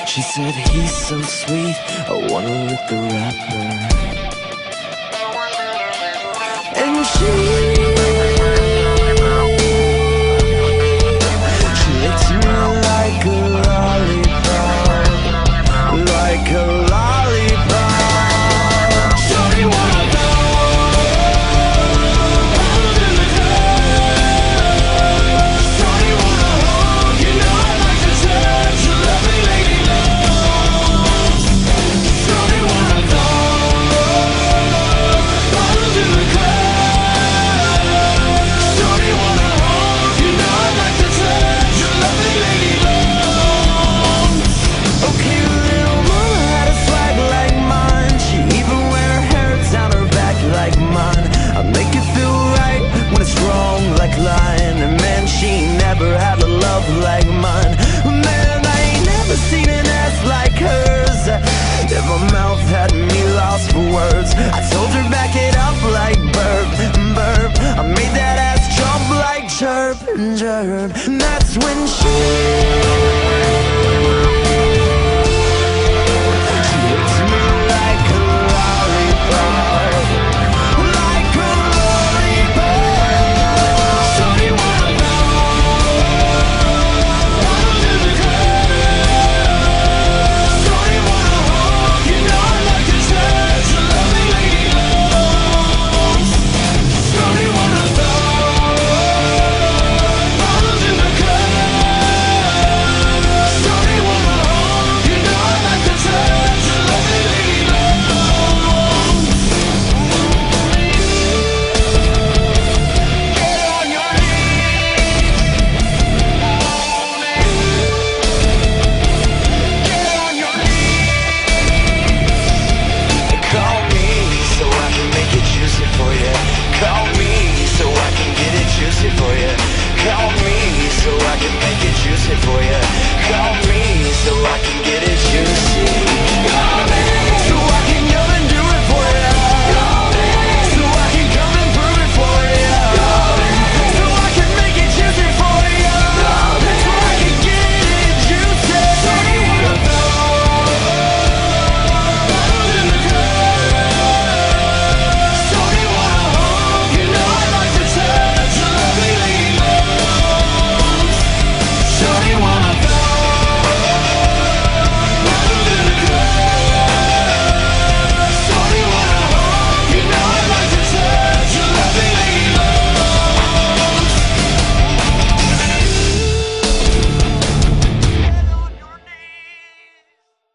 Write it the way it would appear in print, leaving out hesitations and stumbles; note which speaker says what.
Speaker 1: She said he's so sweet, I wanna lick the rapper. And she licks me like a lollipop, like a lollipop. Shorty wanna go out in the club. Shorty wanna hug, you know I like to touch your lovely lady love. Shorty wanna go out in the club. Shorty wanna hug, you know I like to touch your lovely lady love. Okay, little mama had a swag like mine. She even wear her hair down her back like mine. I make it feel right when it's wrong like lying. And man, she never had a love like mine. Man, I ain't never seen an ass like hers. If my mouth had me lost for words, I told her back it up like burp, burp. I made that ass jump like chirp and chirp. And that's when she